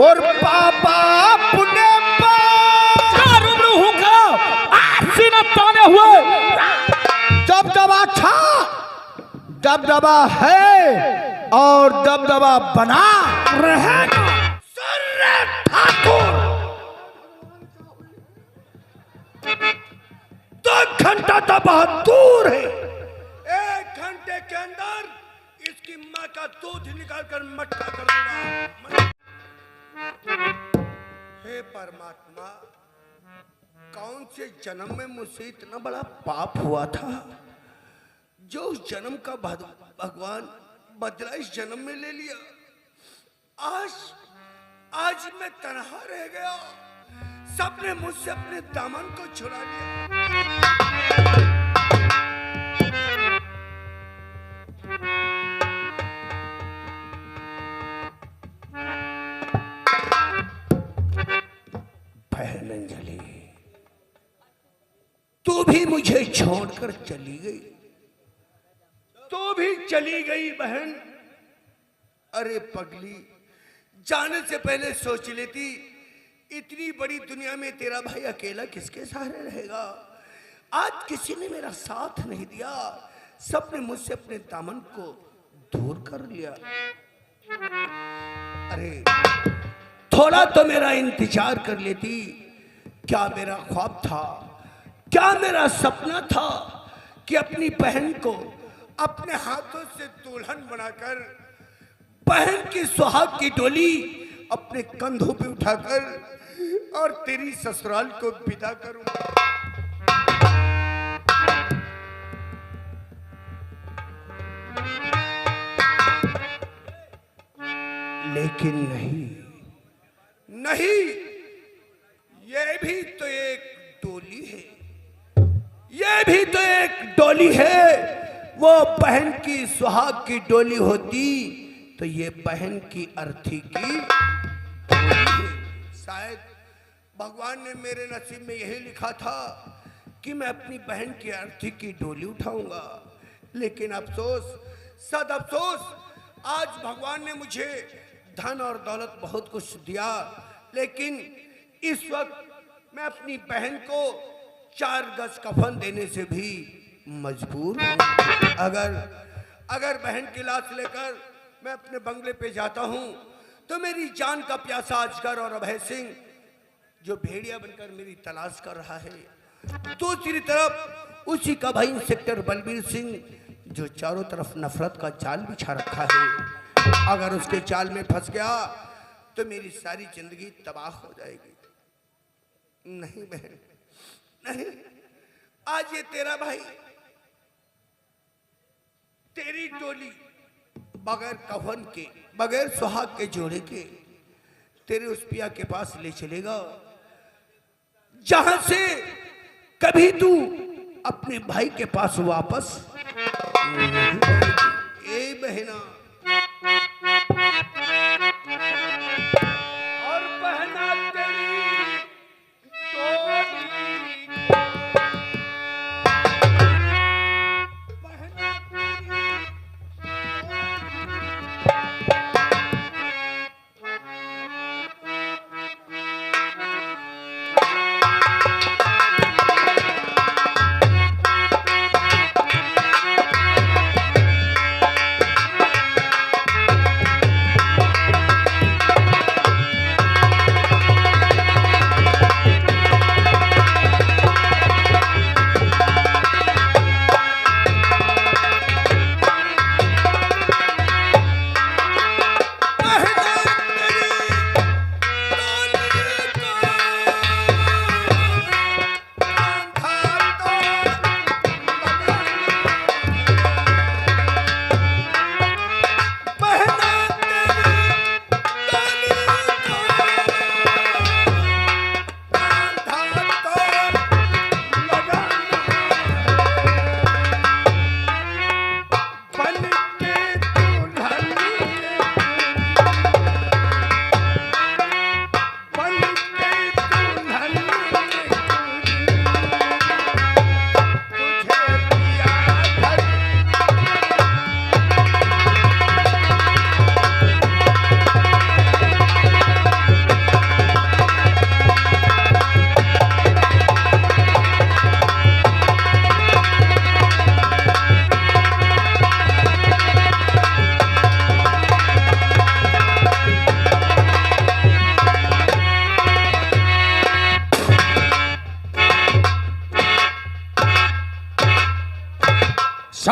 और पापा पुण्य हुए दबदबा था, दबदबा है और दबदबा बना रहेगा। ठाकुर 2 घंटा तो बहुत दूर है। 1 घंटे के अंदर इसकी माँ का दूध निकाल कर मट्ठा कर दूंगा। हे परमात्मा, कौन से जन्म में मुझसे इतना बड़ा पाप हुआ था जो उस जन्म का भगवान बदला इस जन्म में ले लिया। आज मैं तन्हा रह गया, सबने मुझसे अपने दामन को छुड़ा लिया। बहन अंजलि, तू भी मुझे छोड़कर चली गई, तू भी चली गई बहन। अरे पगली, जाने से पहले सोच लेती, इतनी बड़ी दुनिया में तेरा भाई अकेला किसके सहारे रहेगा। आज किसी ने मेरा साथ नहीं दिया, सबने मुझसे अपने दामन को दूर कर लिया। अरे थोड़ा तो मेरा इंतजार कर लेती। क्या मेरा ख्वाब था, क्या मेरा सपना था कि अपनी बहन को अपने हाथों से दुल्हन बनाकर बहन की सुहाग की डोली अपने कंधों पे उठाकर और तेरी ससुराल को विदा करूंगा। लेकिन नहीं, ये भी तो एक डोली है, ये भी तो एक डोली है। वो बहन की सुहाग की डोली होती तो ये बहन की अर्थी की। शायद भगवान ने मेरे नसीब में यही लिखा था कि मैं अपनी बहन की अर्थी की डोली उठाऊंगा। लेकिन अफसोस, सद अफसोस, आज भगवान ने मुझे धन और दौलत बहुत कुछ दिया, लेकिन इस वक्त मैं अपनी बहन को 4 गज कफन देने से भी मजबूर हूं। अगर बहन की लाश लेकर मैं अपने बंगले पे जाता हूं तो मेरी जान का प्यासा अजगर और अभय सिंह जो भेड़िया बनकर मेरी तलाश कर रहा है, दूसरी तरफ उसी का भाई इंस्पेक्टर बलबीर सिंह जो चारों तरफ नफरत का जाल बिछा रखा है। अगर उसके जाल में फंस गया तो मेरी सारी जिंदगी तबाह हो जाएगी। नहीं बहन, नहीं, आज ये तेरा भाई तेरी डोली बगैर कफन के, बगैर सुहाग के जोड़े के तेरे उस पिया के पास ले चलेगा जहां से कभी तू अपने भाई के पास वापस ए बहना। और बहना तेरी डोली, बहना तेरी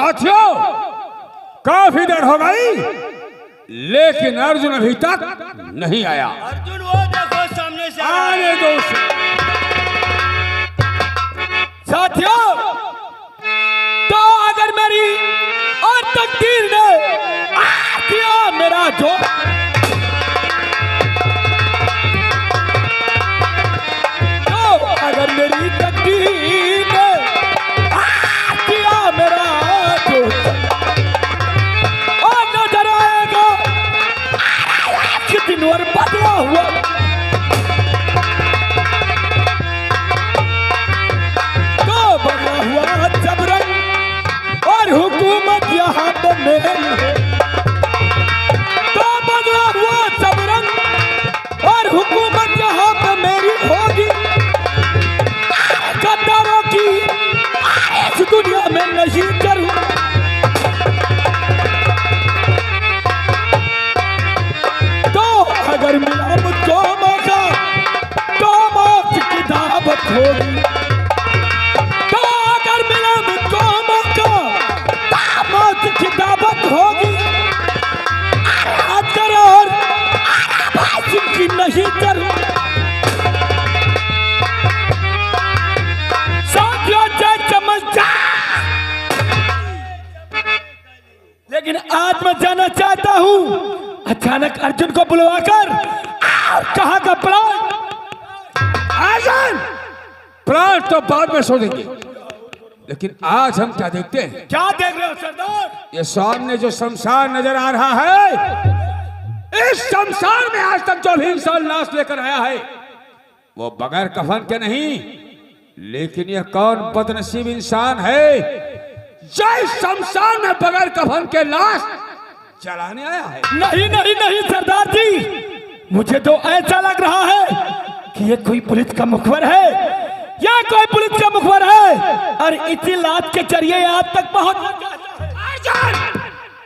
साथियों, काफी देर हो गई लेकिन अर्जुन अभी तक नहीं आया। अर्जुन वो देखो सामने से आने दो उसे। साथियों, तो अगर मेरी और तकदीर ने किया मेरा जो अगर मेरी तकदीर ने किया मेरा जो और नजर आएगा दिन और बदला हुआ तो बदला हुआ जबरन और हुकूमत यहाँ पे मेरी है। तो बदला हुआ जबरन और हुकूमत यहाँ पे मेरी होगी। गद्दारों की इस दुनिया में नहीं करूं। तो अगर मिला मुझको मौका तो मौत की दावत होगी। तो अगर मिला मुझको मौका तो मौत की दावत होगी। और की नहीं करूं। लेकिन आज मैं जाना चाहता हूं अचानक अर्जुन को बुलवाकर कहां का प्लान। अर्जुन, प्लान तो बाद में सोचेंगे, लेकिन आज हम क्या देखते हैं? क्या देख रहे हो सरदार? ये सामने जो शमशान नजर आ रहा है, इस शमशान में आज तक जो भी इंसान लाश लेकर आया है वो बगैर कफन के नहीं, लेकिन यह कौन बदनसीब इंसान है जो इस शमशान में बगैर कफन के लाश चलाने आया है? नहीं नहीं नहीं सरदार जी, मुझे तो ऐसा लग रहा है कि ये कोई पुलिस का मुखबर है। यह कोई पुलिस का मुखबर है और इसी लाश के जरिए आज तक पहुंच।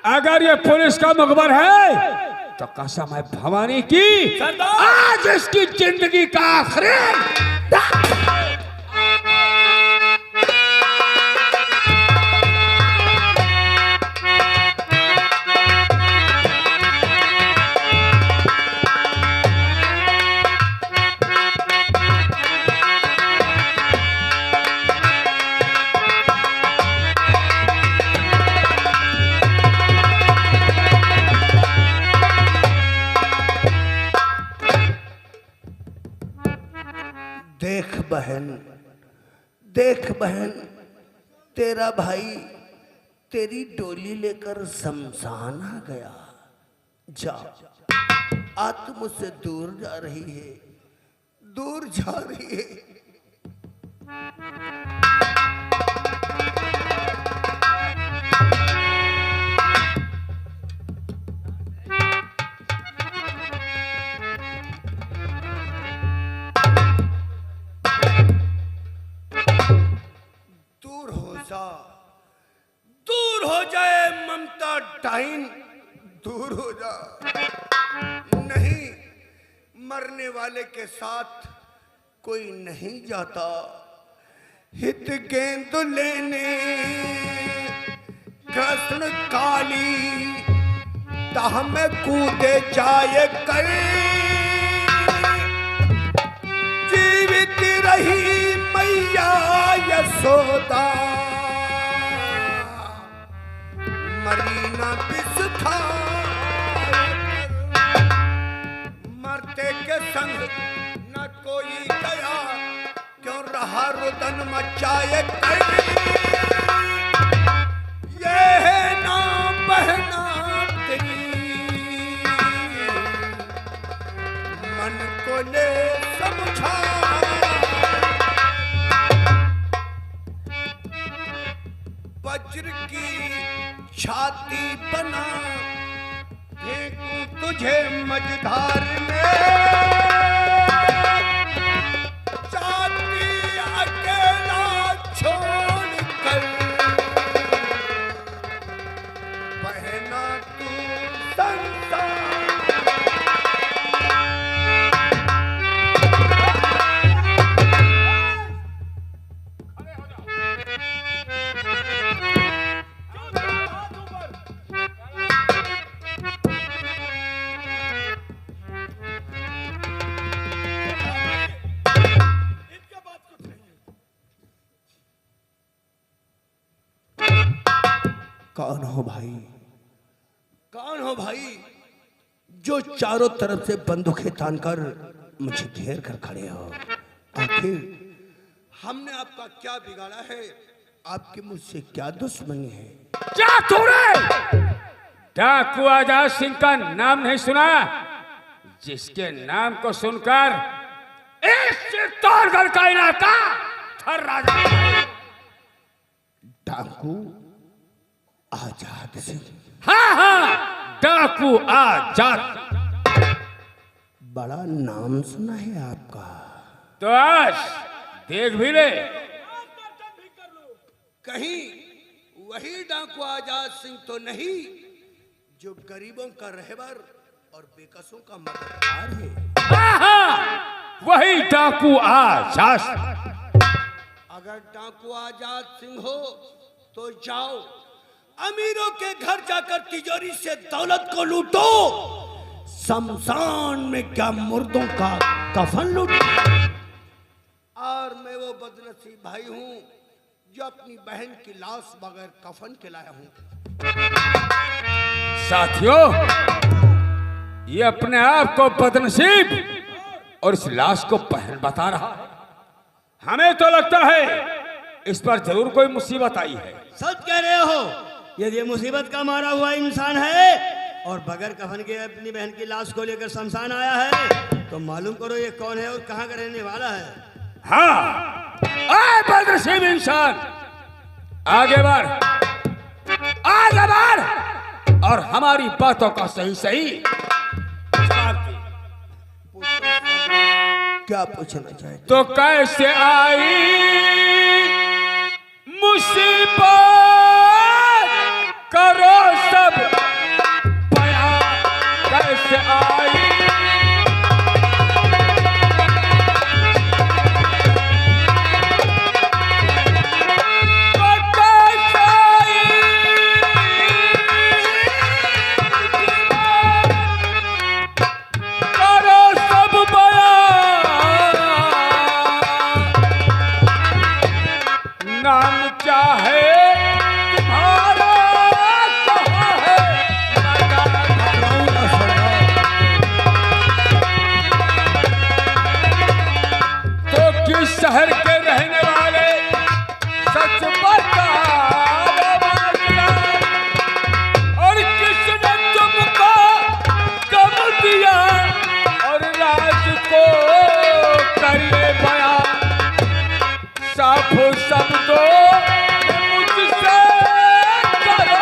अगर ये पुलिस का मुखबर है तो कसम है भवानी की, आज इसकी जिंदगी का आखिरी देख बहन, तेरा भाई तेरी डोली लेकर शमशान आ गया। जा, आज तू मुझसे दूर जा रही है, दूर जा रही है। दूर हो जाए ममता डाइन, दूर हो जा। नहीं, मरने वाले के साथ कोई नहीं जाता। हित गेंद लेने कृष्ण काली दाह में कूदे जाए कर। जीवित रही मैया यशोदा, मरीना बिस्था मरते के संग न कोई गया, क्यों रहा रुदन मचाए कर। ये है ना बहना तेरी, मन को ले समझा। वज्र की छाती बना फेंकूं तुझे मझधार में। छाती अकेला छोड़ कर बहना तू संसार। कौन हो भाई? कौन हो भाई जो चारों तरफ से बंदूकें तानकर मुझे घेर कर खड़े हो? आखिर हमने आपका क्या बिगाड़ा है? आपकी मुझसे क्या दुश्मनी है? क्या तूने डाकू आजाद सिंह का नाम नहीं सुना, जिसके नाम को सुनकर इस चित्तौड़गढ़ का इलाका थर्रा जाता है? डाकू आजाद सिंह? हाँ हाँ, डाकू आजाद। बड़ा नाम सुना है आपका। तो आज देख भी ले। कहीं वही डाकू आजाद सिंह तो नहीं जो गरीबों का रहबर और बेकसों का मददगार है? हाँ हाँ, वही डाकू आजाद। अगर डाकू आजाद सिंह हो तो जाओ अमीरों के घर जाकर तिजोरी से दौलत को लूटो। शमशान में क्या मुर्दों का कफन लूटो। और मैं वो बदनसीब भाई हूं जो अपनी बहन की लाश बगैर कफन के लाया हूं। साथियों, ये अपने आप को बदनसीब और इस लाश को बहन बता रहा है। हमें तो लगता है इस पर जरूर कोई मुसीबत आई है। सच कह रहे हो। यदि ये मुसीबत का मारा हुआ इंसान है और बगैर कफन के अपनी बहन की लाश को लेकर शमशान आया है, तो मालूम करो ये कौन है और कहाँ का रहने वाला है। हाँ, आए बदनसीब इंसान, आगे बढ़, आगे बढ़ और हमारी बातों का सही सही क्या पूछना चाहते? तो कैसे आई मुसीबत, करो सब बयान, कैसे आई शहर के रहने वाले सच बताओ और किसने तुमको कम दिया और राज को करिए बयान। साफ शब्दों मुझसे करो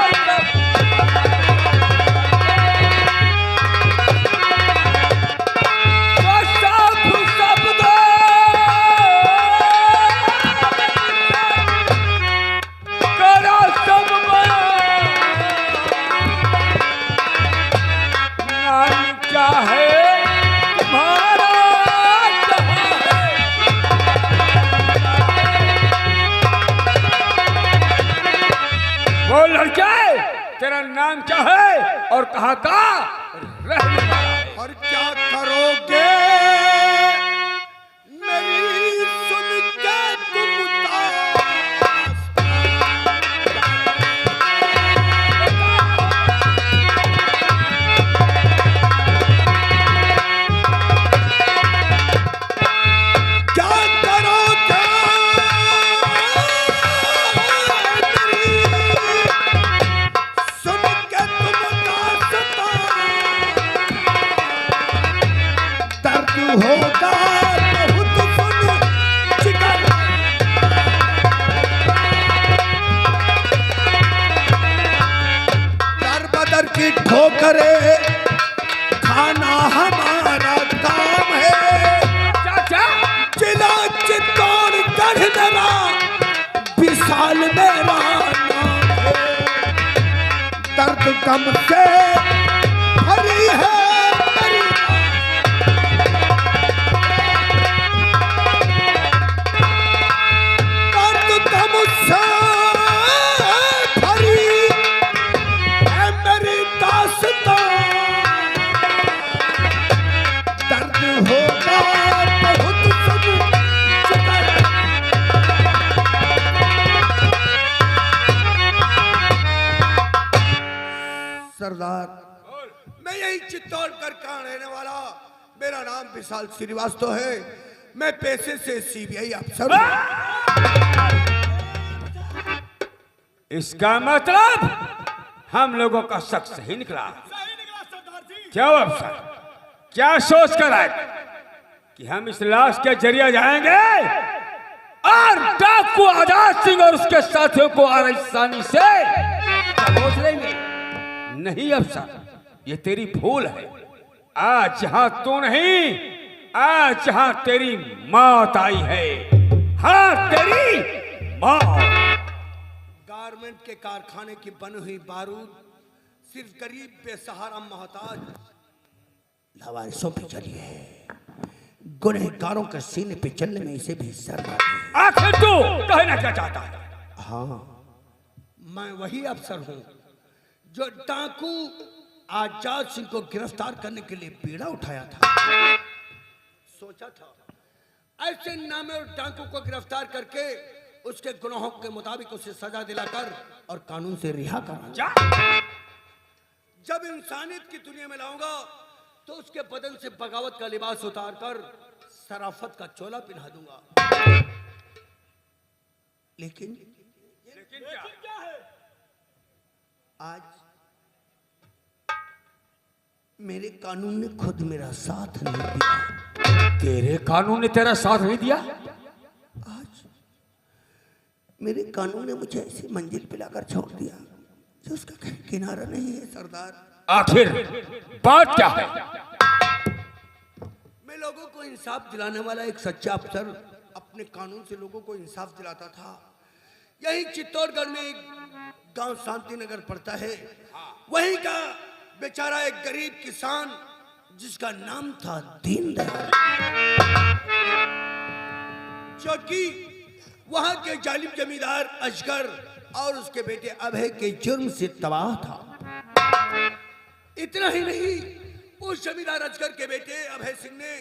तेरा नाम क्या है और कहाँ का रहने वाला है? और क्या करोगे मेरी सुन के तुम क्या करोगे सुन के तुम दास्तां, दर्द होगा बहुत सुन जिगर, दर बदर की ठोकरे खाना हमारा काम है। चाचा, जिला चित्तौड़गढ़ मेरा विशाल मेरा नाम है। दर्द गम से भरी है मेरी दर्द गम से भरी है मेरी दास्तां, दर्द होगा बहुत सुन जिगर। मैं यही चित्तौड़गढ़ का रहने वाला, मेरा नाम विशाल श्रीवास्तव है। मैं पैसे से सीबीआई अफसर हूं। इसका मतलब हम लोगों का शक सही निकला। क्यों अफसर, क्या सोच कर आए कि हम इस लाश के जरिए जाएंगे और डाकू आजाद सिंह और उसके साथियों को आसानी से दबोच लेंगे? नहीं अफसर, ये तेरी भूल है। आज जहां तू नहीं, आज जहां तेरी मौत आई है, हाँ तेरी मौत। गारमेंट के कारखाने की बनी हुई बारूद सिर्फ गरीब बेसहारा मोहताज लावारिसों पे चली है। गुनहगारों के सीने पे चलने में इसे भी शर्म आती है। आखिर तू कहना क्या चाहता है? हाँ, मैं वही अफसर हूं जो डाकू आजाद सिंह को गिरफ्तार करने के लिए बीड़ा उठाया था। सोचा था ऐसे नामे और डाकू को गिरफ्तार करके उसके गुनाहों के मुताबिक उसे सजा दिलाकर और कानून से रिहा कराऊंगा। जब इंसानियत की दुनिया में लाऊंगा तो उसके बदन से बगावत का लिबास उतारकर शराफत का चोला पहना दूंगा। लेकिन क्या है? आज मेरे कानून ने खुद मेरा साथ नहीं दिया। तेरे कानून ने तेरा साथ नहीं दिया? आज मेरे कानून ने मुझे ऐसी मंजिल पे लाकर छोड़ दिया जो उसका कहीं किनारा नहीं है। सरदार, आखिर बात क्या है? मैं लोगों को इंसाफ दिलाने वाला एक सच्चा अफसर अपने कानून से लोगों को इंसाफ दिलाता था। यही चित्तौड़गढ़ में एक गांव शांति नगर पड़ता है, वहीं का बेचारा एक गरीब किसान जिसका नाम था दीनदयाल, जो कि वहां के जालिम जमींदार अजगर और उसके बेटे अभय के जुर्म से तबाह था। इतना ही नहीं, उस जमींदार अजगर के बेटे अभय सिंह ने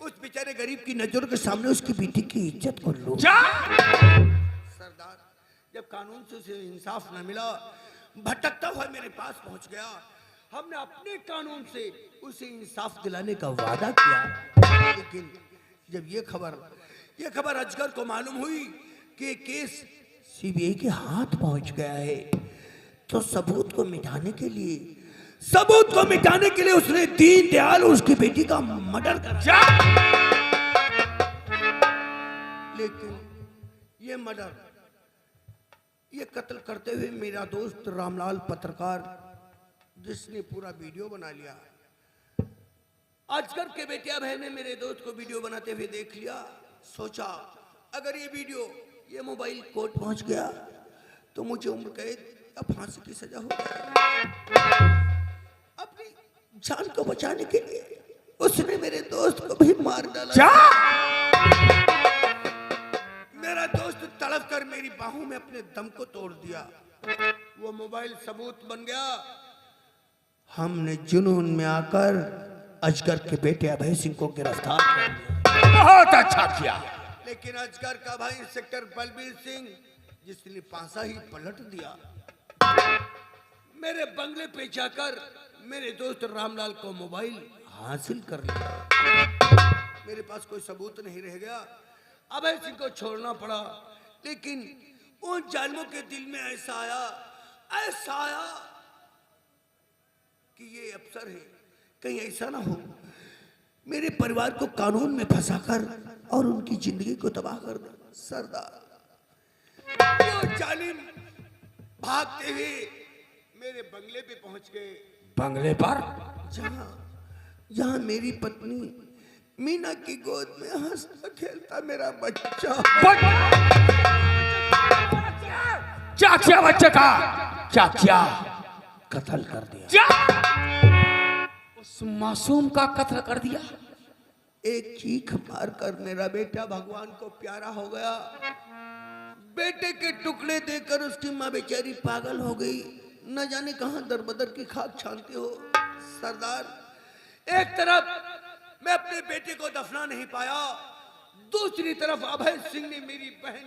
उस बेचारे गरीब की नजरों के सामने उसकी बेटी की इज्जत को लूट। सरदार, जब कानून से उसे इंसाफ न मिला, भटकता हुआ मेरे पास पहुंच गया। हमने अपने कानून से उसे इंसाफ दिलाने का वादा किया, लेकिन जब ये खबर अजगर को मालूम हुई कि केस सीबीआई के हाथ पहुंच गया है, तो सबूत को मिटाने के लिए उसने दीनदयाल और उसकी बेटी का मर्डर करा। लेकिन ये कत्ल करते हुए मेरा दोस्त रामलाल पत्रकार, जिसने पूरा वीडियो बना लिया। अजगर के बेटे अभय ने मेरे दोस्त को वीडियो बनाते हुए देख लिया। सोचा अगर ये मोबाइल कोर्ट पहुंच गया तो मुझे उम्र कैद या फांसी की सजा हो जाएगी। अपनी जान को बचाने के लिए उसने मेरे दोस्त को भी मार डाला। मेरा दोस्त तड़प कर मेरी बाहों में अपने दम को तोड़ दिया। वो मोबाइल सबूत बन गया। हमने जुनून में आकर अजगर के बेटे अभय सिंह को गिरफ्तार कर लिया। बहुत अच्छा किया। लेकिन अजगर का भाई इंस्पेक्टर बलबीर सिंह, जिसने पासा ही पलट दिया, मेरे बंगले पे जाकर मेरे दोस्त रामलाल को मोबाइल हासिल कर लिया। मेरे पास कोई सबूत नहीं रह गया। अभय सिंह को छोड़ना पड़ा। लेकिन उन जालिमों के दिल में ऐसा आया कि ये अफसर है, कहीं ऐसा ना हो मेरे परिवार को कानून में फंसाकर और उनकी जिंदगी को तबाह कर दे। सरदार, वो जालिम भागते हुए मेरे बंगले पे पहुंच गए। बंगले पर? जहां मेरी पत्नी मीना की गोद में हंसता खेलता मेरा बच्चा। क्या किया बच्चे का? क्या किया? कत्ल कर दिया। उस मासूम का कत्ल कर दिया। एक चीख मारकर मेरा बेटा भगवान को प्यारा हो गया। बेटे के टुकड़े देकर उसकी माँ बेचारी पागल हो गई। न जाने कहां दरबदर की खाक छानते हो। सरदार, एक तरफ मैं अपने बेटे को दफना नहीं पाया, दूसरी तरफ अभय सिंह ने मेरी बहन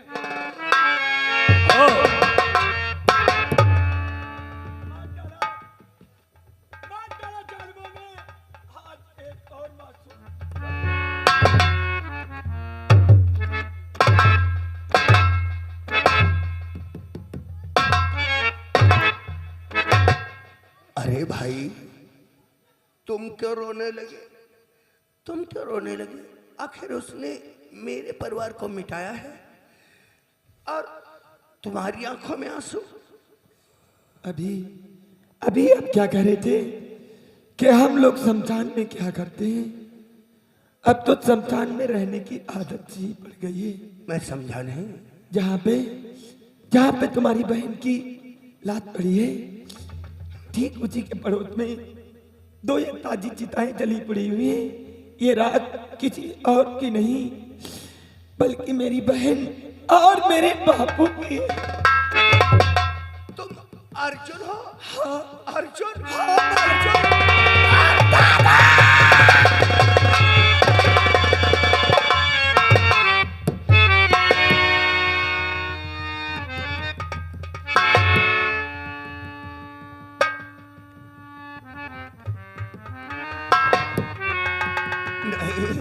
भाई तुम क्यों रोने लगे? तुम क्यों रोने लगे? आखिर उसने मेरे परिवार को मिटाया है और तुम्हारी आंखों में आंसू। अभी अभी आप क्या कह रहे थे कि हम लोग शमशान में क्या करते हैं? अब तो शमशान में रहने की आदत सी पड़ गई है। मैं समझा नहीं। जहाँ पे तुम्हारी बहन की लात पड़ी है, ठीक उसी के पड़ोस में दो ये ताजी चिताएं जली पड़ी हुई हैं। ये रात किसी और की नहीं बल्कि मेरी बहन और मेरे बापू की है। तुम अर्जुन हो? हाँ अर्जुन, हाँ, अर्जुन। नहीं,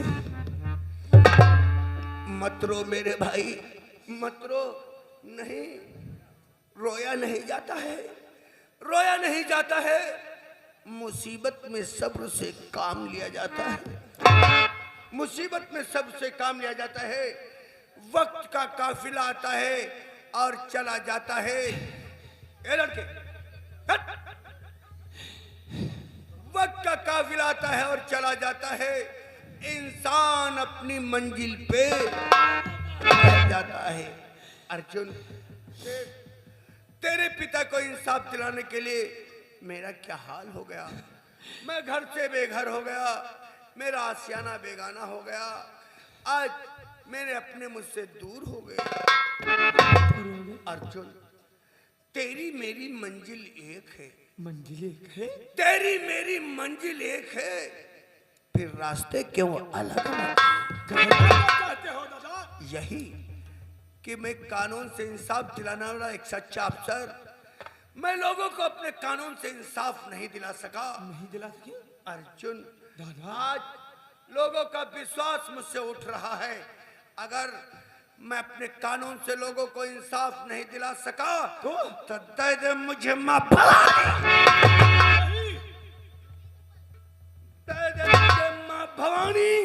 मत रो मेरे भाई, मत रो। नहीं, रोया नहीं जाता है, रोया नहीं जाता है। मुसीबत में सब्र से काम लिया जाता है, मुसीबत में सब्र से काम लिया जाता है। वक्त का काफिला आता है और चला जाता है। ए लड़के, हट! वक्त का काफिला आता है और चला जाता है। इंसान अपनी मंजिल पे रह जाता है। अर्जुन, तेरे पिता को इंसाफ दिलाने के लिए मेरा क्या हाल हो गया। मैं घर से बेघर हो गया, मेरा आशियाना बेगाना हो गया। आज मेरे अपने मुझसे दूर हो गए। अर्जुन, तेरी मेरी मंजिल एक है। मंजिल एक है? तेरी मेरी मंजिल एक है, फिर रास्ते क्यों अलग अलग? चाहते हो दादा? यही कि मैं कानून से इंसाफ दिलाने वाला एक सच्चा अफसर, मैं लोगों को अपने कानून से इंसाफ नहीं दिला सका। नहीं दिला सके? अर्जुन, दादा। आज लोगों का विश्वास मुझसे उठ रहा है। अगर मैं अपने कानून से लोगों को इंसाफ नहीं दिला सका तो दे दे मुझे मां भवानी, दे दे मुझे मां भवानी।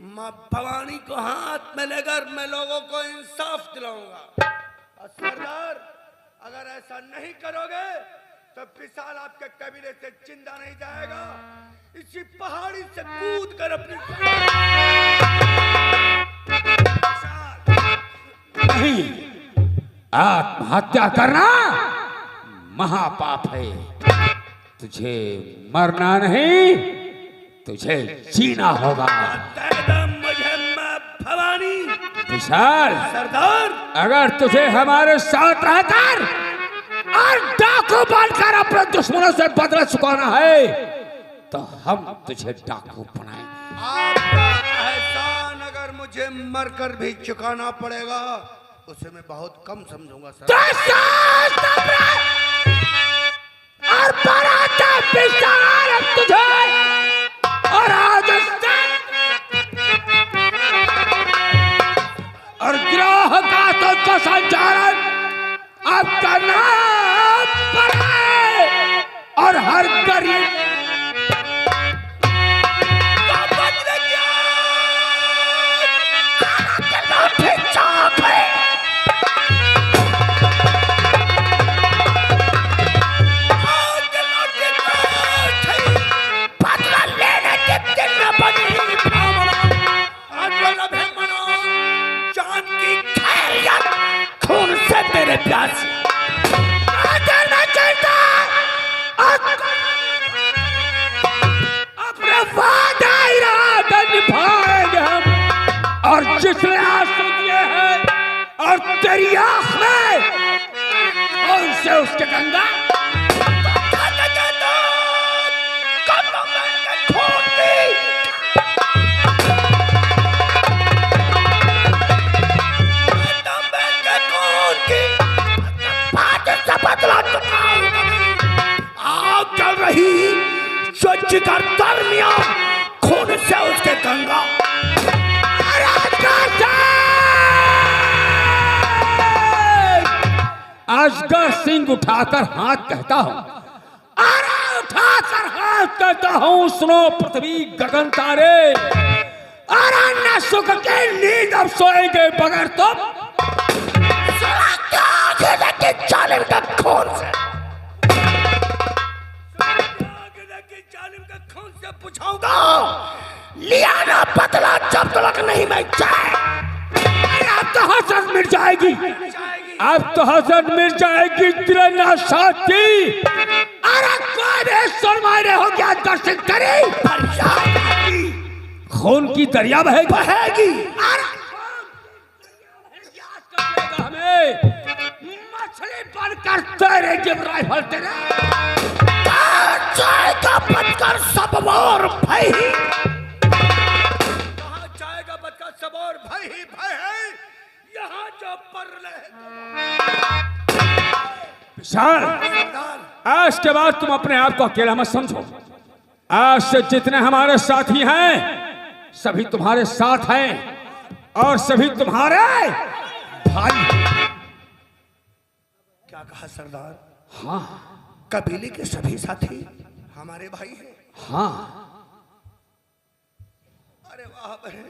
मां भवानी को हाथ में लेकर मैं लोगों को इंसाफ दिलाऊंगा। और सरदार, अगर ऐसा नहीं करोगे तो विशाल आपके कबीले से जिंदा नहीं जाएगा। इसी पहाड़ी से कूद कर अपनी नहीं, आत्महत्या करना महापाप है। तुझे मरना नहीं, तुझे जीना होगा। मुझे मां भवानी। विशाल, सरदार, अगर तुझे हमारे साथ रहकर और डाकू बनकर अपने दुश्मनों से बदला चुकाना है तो हम तुझे डाकू बनाएंगे। आपका एहसान अगर मुझे मरकर भी चुकाना पड़ेगा उसे मैं बहुत कम समझूंगा सर। और बराता विशाल अब तुझे और आज और ग्रह का तुझको संचालन अब करना पड़े और हर गरीब तेरे प्यास अपना वादा इरादा निभाएंगे हम। और जिसने आंसू दिए हैं और तेरी आंख में उनसे उसके गंगा आग जल रही स्वच्छ कर दरमियान खून से उसके गंगा। अजगर सिंह उठाकर हाथ कहता हूं, अरे उठा बात कहता हूं सुनो पृथ्वी गगन तारे, अरे न सुख के नींद अब सोएंगे बगैर तुम। जालिम का खून से खून से पूछाऊंगा, लिया ना बदला जब तक नहीं मैं जाए। अब तो हसरत मिट जाएगी, अब तो हसरत मिट जाएगी तेरे नाशाद की। अरे कोई सुरमाने हो गया दर्शन करे, खून की दरिया बहेगी। हमें मछली बनकर तेरे जब राइफल तेरे जाएगा बचकर सब और भाई, कहाँ जाएगा बचकर सब और भाई ही भाई है, यहाँ जो पर विशाल, आज के बाद तुम अपने आप को अकेला मत समझो। आज से जितने हमारे साथी हैं सभी तुम्हारे साथ हैं और सभी तुम्हारे भाई। क्या कहा सरदार? हाँ, कबीले के सभी साथी हमारे भाई हैं। हाँ। अरे वाह बहन,